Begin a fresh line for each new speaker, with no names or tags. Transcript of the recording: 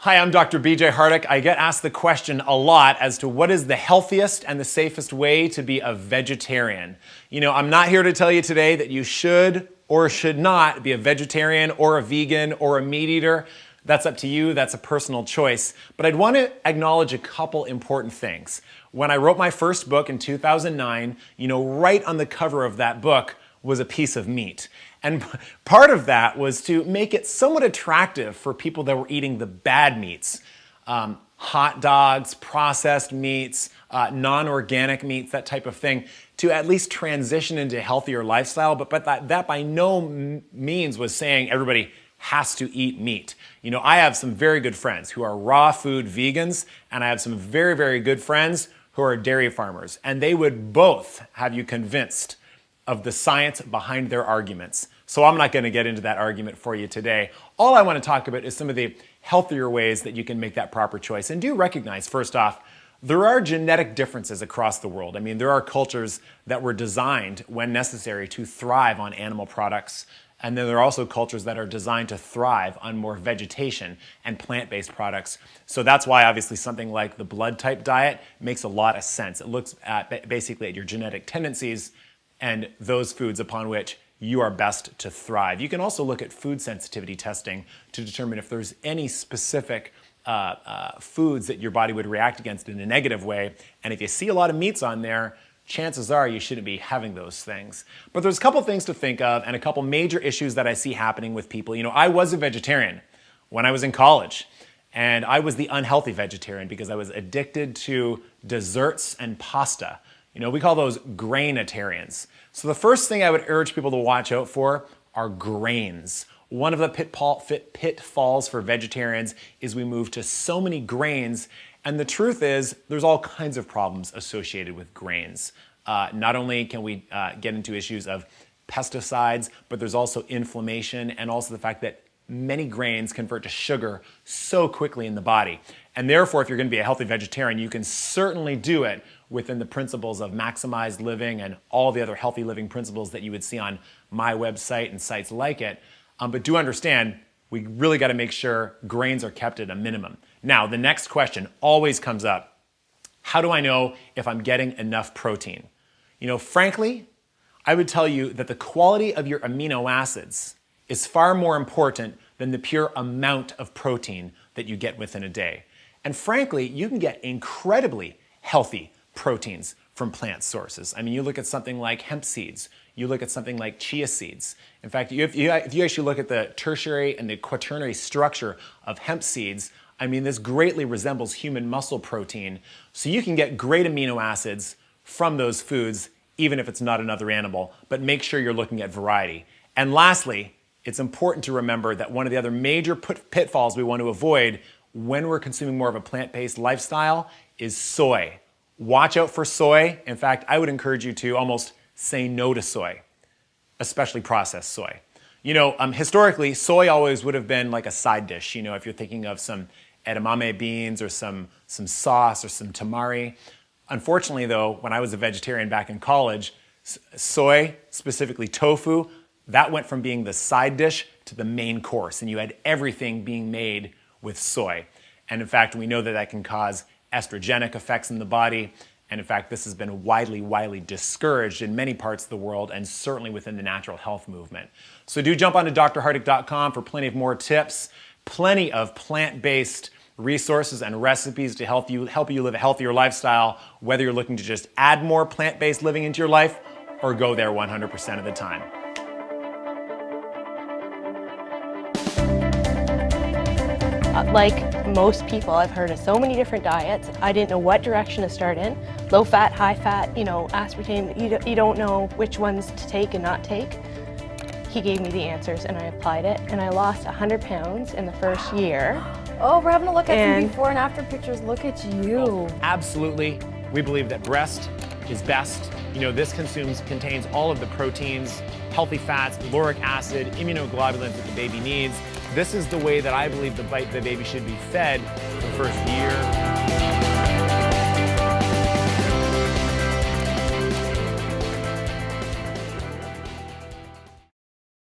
Hi, I'm Dr. BJ Hardick. I get asked the question a lot as to what is the healthiest and the safest way to be a vegetarian. I'm not here to tell you today that you should or should not be a vegetarian or a vegan or a meat eater. That's up to you. That's a personal choice. But I'd want to acknowledge a couple important things. When I wrote my first book in 2009, right on the cover of that book was a piece of meat. And part of that was to make it somewhat attractive for people that were eating the bad meats. Hot dogs, processed meats, non-organic meats, that type of thing, to at least transition into a healthier lifestyle. But that by no means was saying everybody has to eat meat. I have some very good friends who are raw food vegans, and I have some very, very good friends who are dairy farmers. And they would both have you convinced of the science behind their arguments. So I'm not going to get into that argument for you today. All I want to talk about is some of the healthier ways that you can make that proper choice. And do recognize, first off, there are genetic differences across the world. There are cultures that were designed, when necessary, to thrive on animal products. And then there are also cultures that are designed to thrive on more vegetation and plant-based products. So that's why obviously something like the blood type diet makes a lot of sense. It looks at basically at your genetic tendencies and those foods upon which you are best to thrive. You can also look at food sensitivity testing to determine if there's any specific foods that your body would react against in a negative way. And if you see a lot of meats on there, chances are you shouldn't be having those things. But there's a couple things to think of and a couple major issues that I see happening with people. I was a vegetarian when I was in college, and I was the unhealthy vegetarian because I was addicted to desserts and pasta. We call those grainitarians. So the first thing I would urge people to watch out for are grains. One of the pitfalls for vegetarians is we move to so many grains, and the truth is there's all kinds of problems associated with grains. Not only can we get into issues of pesticides, but there's also inflammation and also the fact that many grains convert to sugar so quickly in the body. And therefore, if you're going to be a healthy vegetarian, you can certainly do it within the principles of maximized living and all the other healthy living principles that you would see on my website and sites like it. But do understand, we really got to make sure grains are kept at a minimum. Now, the next question always comes up. How do I know if I'm getting enough protein? Frankly, I would tell you that the quality of your amino acids is far more important than the pure amount of protein that you get within a day. And frankly, you can get incredibly healthy proteins from plant sources. You look at something like hemp seeds, you look at something like chia seeds. In fact, if you actually look at the tertiary and the quaternary structure of hemp seeds, this greatly resembles human muscle protein. So you can get great amino acids from those foods, even if it's not another animal, but make sure you're looking at variety. And lastly, it's important to remember that one of the other major pitfalls we want to avoid when we're consuming more of a plant-based lifestyle is soy. Watch out for soy. In fact, I would encourage you to almost say no to soy, especially processed soy. Historically, soy always would have been like a side dish. If you're thinking of some edamame beans or some sauce or some tamari. Unfortunately, though, when I was a vegetarian back in college, soy, specifically tofu, that went from being the side dish to the main course, and you had everything being made with soy. And in fact, we know that that can cause estrogenic effects in the body. And in fact, this has been widely discouraged in many parts of the world and certainly within the natural health movement. So do jump onto drhardick.com for plenty of more tips, plenty of plant-based resources and recipes to help you live a healthier lifestyle, whether you're looking to just add more plant-based living into your life or go there 100% of the time.
Like most people, I've heard of so many different diets. I didn't know what direction to start in. Low fat, high fat, aspartame, you don't know which ones to take and not take. He gave me the answers and I applied it, and I lost 100 pounds in the first year.
Oh, we're having a look at some before and after pictures. Look at you.
Oh, absolutely. We believe that breast is best. This contains all of the proteins, healthy fats, lauric acid, immunoglobulins that the baby needs. This is the way that I believe the baby should be fed the first year.